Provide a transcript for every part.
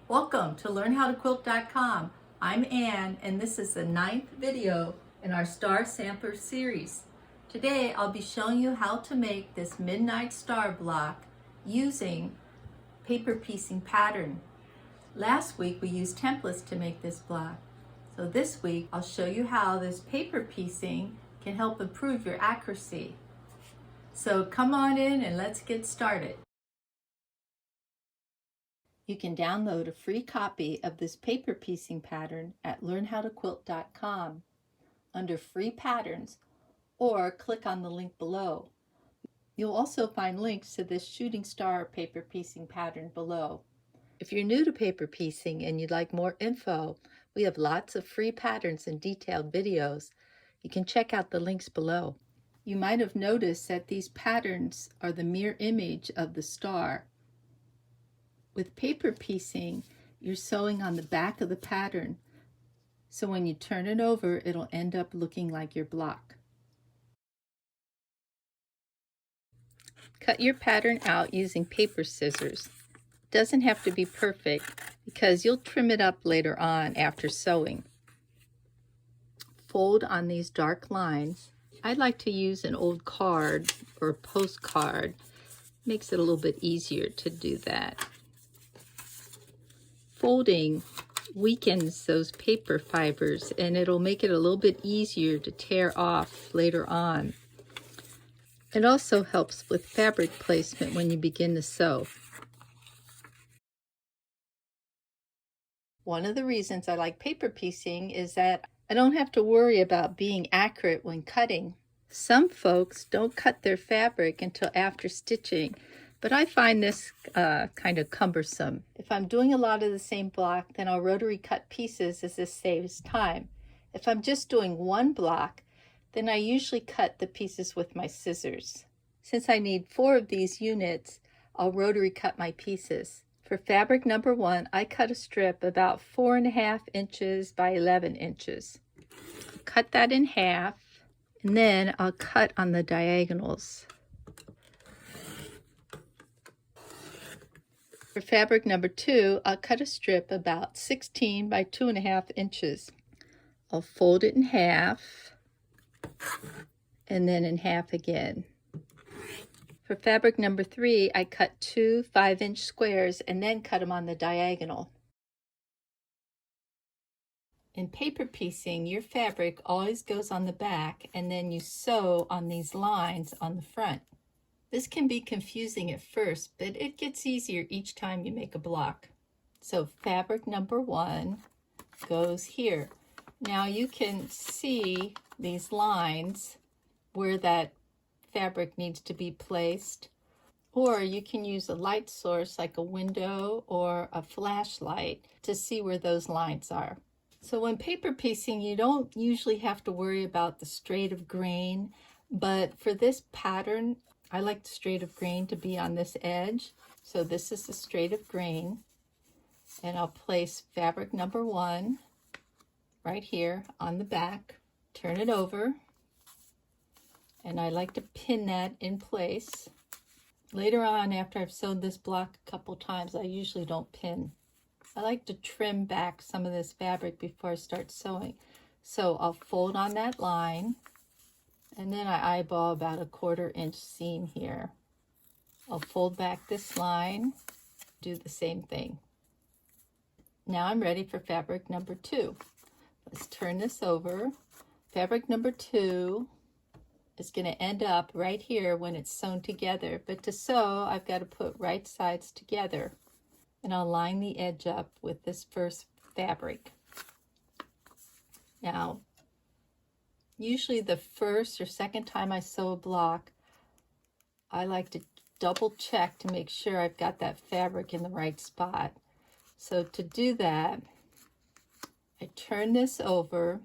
Welcome to LearnHowToQuilt.com. I'm Ann, and this is the 9th video in our Star Sampler series. Today I'll be showing you how to make this Midnight Star block using paper piecing pattern. Last week we used templates to make this block. So this week I'll show you how this paper piecing can help improve your accuracy. So come on in and let's get started. You can download a free copy of this paper piecing pattern at LearnHowToQuilt.com under Free Patterns, or click on the link below. You'll also find links to this shooting star paper piecing pattern below. If you're new to paper piecing and you'd like more info, we have lots of free patterns and detailed videos. You can check out the links below. You might have noticed that these patterns are the mirror image of the star. With paper piecing, you're sewing on the back of the pattern, so when you turn it over, it'll end up looking like your block. Cut your pattern out using paper scissors. It doesn't have to be perfect because you'll trim it up later on after sewing. Fold on these dark lines. I like to use an old card or a postcard. Makes it a little bit easier to do that. Folding weakens those paper fibers and it'll make it a little bit easier to tear off later on. It also helps with fabric placement when you begin to sew. One of the reasons I like paper piecing is that I don't have to worry about being accurate when cutting. Some folks don't cut their fabric until after stitching, but I find this kind of cumbersome. If I'm doing a lot of the same block, then I'll rotary cut pieces as this saves time. If I'm just doing one block, then I usually cut the pieces with my scissors. Since I need 4 of these units, I'll rotary cut my pieces. For fabric number 1, I cut a strip about 4.5 inches by 11 inches. I'll cut that in half, and then I'll cut on the diagonals. For fabric number 2, I'll cut a strip about 16 by 2.5 inches. I'll fold it in half and then in half again. For fabric number 3, I cut 2 5-inch squares and then cut them on the diagonal. In paper piecing, your fabric always goes on the back and then you sew on these lines on the front. This can be confusing at first, but it gets easier each time you make a block. So fabric number 1 goes here. Now you can see these lines where that fabric needs to be placed, or you can use a light source like a window or a flashlight to see where those lines are. So when paper piecing, you don't usually have to worry about the straight of grain, but for this pattern, I like the straight of grain to be on this edge. So this is the straight of grain. And I'll place fabric number 1 right here on the back. Turn it over. And I like to pin that in place. Later on, after I've sewed this block a couple times, I usually don't pin. I like to trim back some of this fabric before I start sewing. So I'll fold on that line. And then I eyeball about a 1/4 inch seam here. I'll fold back this line, do the same thing. Now I'm ready for fabric number 2. Let's turn this over. Fabric number 2 is going to end up right here when it's sewn together. But to sew, I've got to put right sides together. And I'll line the edge up with this first fabric. Now, usually the first or second time I sew a block, I like to double check to make sure I've got that fabric in the right spot. So to do that, I turn this over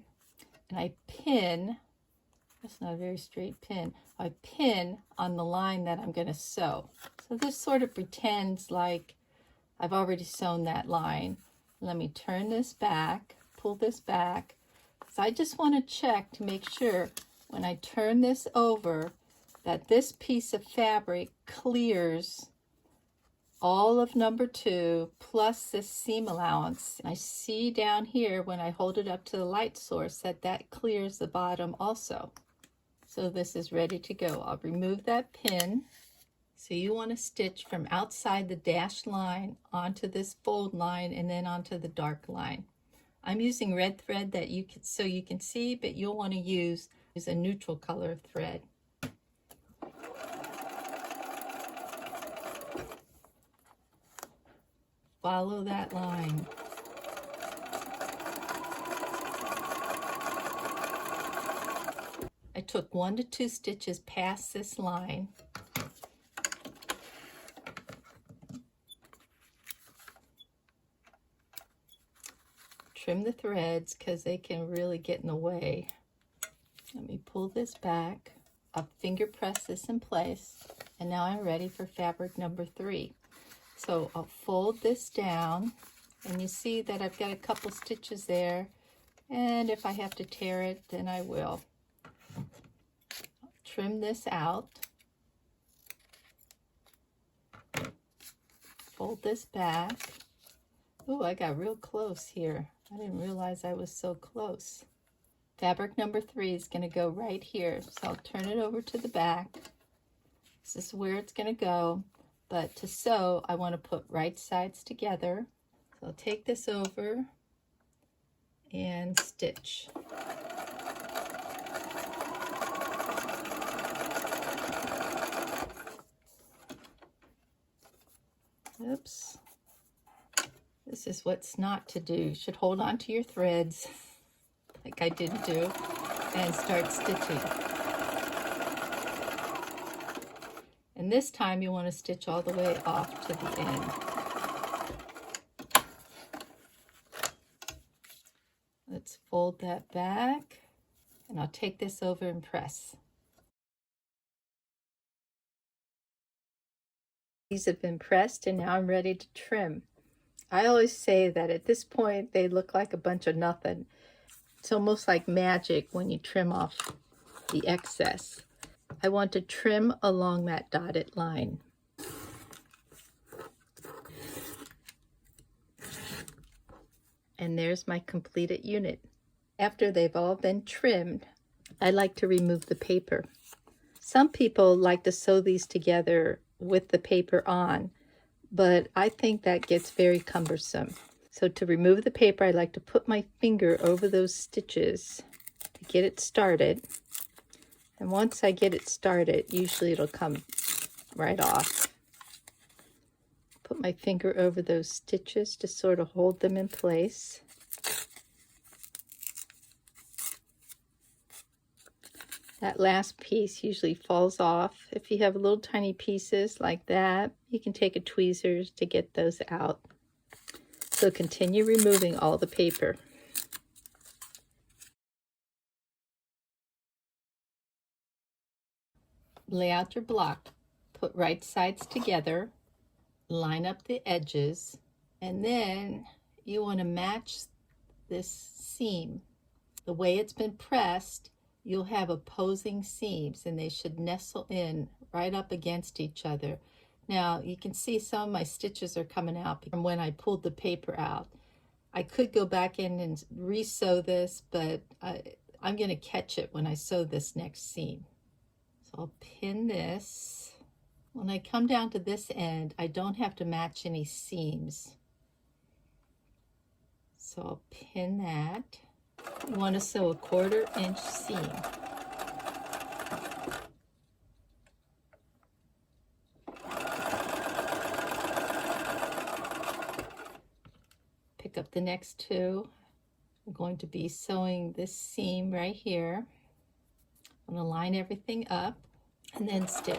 and I pin. That's not a very straight pin. I pin on the line that I'm going to sew. So this sort of pretends like I've already sewn that line. Let me turn this back, pull this back. So I just want to check to make sure when I turn this over that this piece of fabric clears all of number 2 plus this seam allowance. I see down here when I hold it up to the light source that clears the bottom also. So this is ready to go. I'll remove that pin. So you want to stitch from outside the dashed line onto this fold line and then onto the dark line. I'm using red thread that you can see, but you'll want to use a neutral color thread. Follow that line. I took 1 to 2 stitches past this line. Trim the threads because they can really get in the way. Let me pull this back. I'll finger press this in place, and now I'm ready for fabric number 3. So I'll fold this down, and you see that I've got a couple stitches there, and if I have to tear it, then I will. Trim this out. Fold this back. Ooh, I got real close here. I didn't realize I was so close. Fabric number 3 is going to go right here. So I'll turn it over to the back. This is where it's going to go. But to sew, I want to put right sides together. So I'll take this over and stitch. Oops. This is what's not to do. You should hold on to your threads, like I didn't do, and start stitching. And this time you want to stitch all the way off to the end. Let's fold that back, and I'll take this over and press. These have been pressed, and now I'm ready to trim. I always say that at this point they look like a bunch of nothing. It's almost like magic when you trim off the excess. I want to trim along that dotted line. And there's my completed unit. After they've all been trimmed, I like to remove the paper. Some people like to sew these together with the paper on, but I think that gets very cumbersome. So to remove the paper, I like to put my finger over those stitches to get it started. And once I get it started, usually it'll come right off. Put my finger over those stitches to sort of hold them in place. That last piece usually falls off. If you have little tiny pieces like that, you can take a tweezers to get those out. So continue removing all the paper. Lay out your block. Put right sides together. Line up the edges. And then you want to match this seam. The way it's been pressed, you'll have opposing seams, and they should nestle in right up against each other. Now you can see some of my stitches are coming out from when I pulled the paper out. I could go back in and re-sew this, but I'm going to catch it when I sew this next seam. So I'll pin this. When I come down to this end, I don't have to match any seams. So I'll pin that. You want to sew a 1/4 inch seam. Pick up the next 2. I'm going to be sewing this seam right here. I'm going to line everything up and then stitch.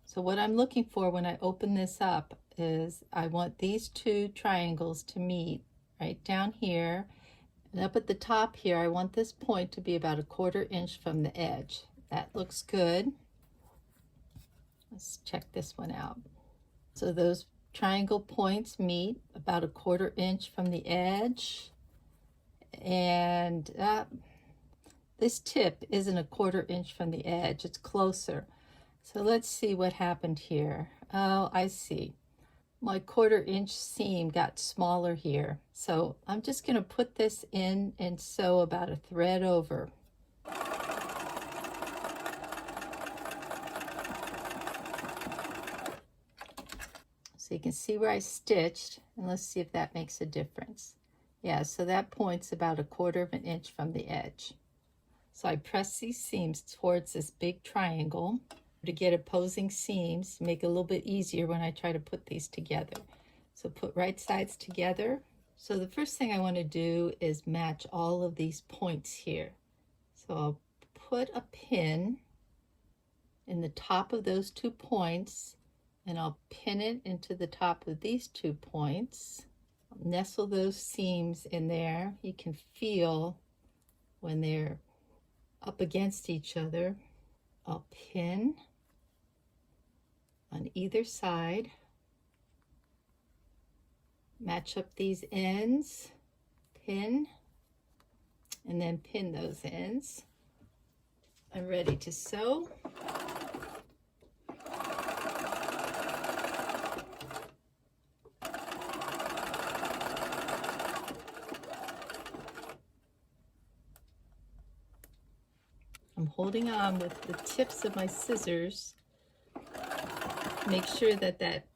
So what I'm looking for when I open this up is I want these 2 triangles to meet right down here. And up at the top here, I want this point to be about a 1/4 inch from the edge. That looks good. Let's check this one out. So those triangle points meet about a 1/4 inch from the edge. And this tip isn't a 1/4 inch from the edge, it's closer. So let's see what happened here. Oh, I see. My 1/4 inch seam got smaller here. So I'm just going to put this in and sew about a thread over. So you can see where I stitched, and let's see if that makes a difference. Yeah, so that point's about a 1/4 inch from the edge. So I press these seams towards this big triangle to get opposing seams, make it a little bit easier when I try to put these together. So put right sides together. So the first thing I want to do is match all of these points here. So I'll put a pin in the top of those 2 points, and I'll pin it into the top of these 2 points. I'll nestle those seams in there. You can feel when they're up against each other. I'll pin on either side, match up these ends, pin, and then pin those ends. I'm ready to sew. I'm holding on with the tips of my scissors. Make sure that that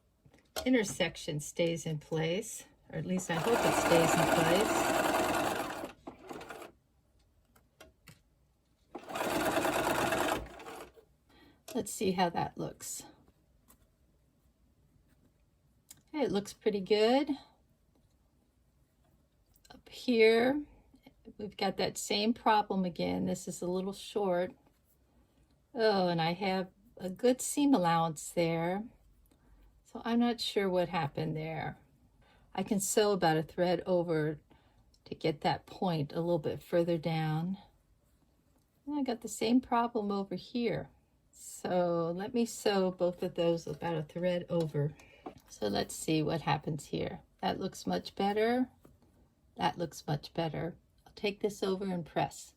intersection stays in place, or at least I hope it stays in place. Let's see how that looks. Okay, it looks pretty good. Up here, we've got that same problem again. This is a little short. Oh, and I have a good seam allowance there. So I'm not sure what happened there. I can sew about a thread over to get that point a little bit further down. And I got the same problem over here. So let me sew both of those about a thread over. So let's see what happens here. That looks much better. That looks much better. I'll take this over and press.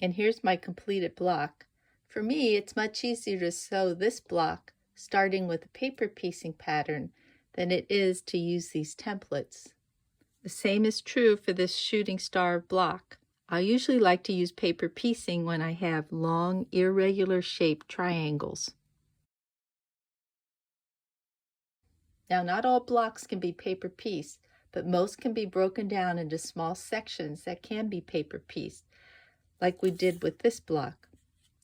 And here's my completed block. For me, it's much easier to sew this block starting with a paper piecing pattern than it is to use these templates. The same is true for this shooting star block. I usually like to use paper piecing when I have long, irregular shaped triangles. Now, not all blocks can be paper pieced, but most can be broken down into small sections that can be paper pieced, like we did with this block.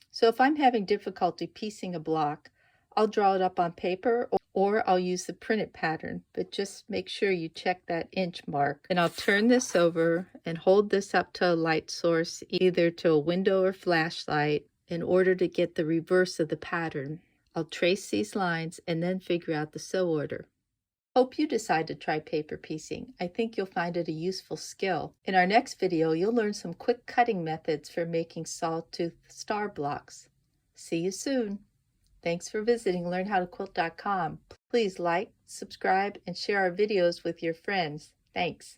So if I'm having difficulty piecing a block, I'll draw it up on paper or I'll use the printed pattern, but just make sure you check that inch mark. And I'll turn this over and hold this up to a light source, either to a window or flashlight, in order to get the reverse of the pattern. I'll trace these lines and then figure out the sew order. Hope you decide to try paper piecing. I think you'll find it a useful skill. In our next video, you'll learn some quick cutting methods for making sawtooth star blocks. See you soon. Thanks for visiting LearnHowToQuilt.com. Please like, subscribe, and share our videos with your friends. Thanks.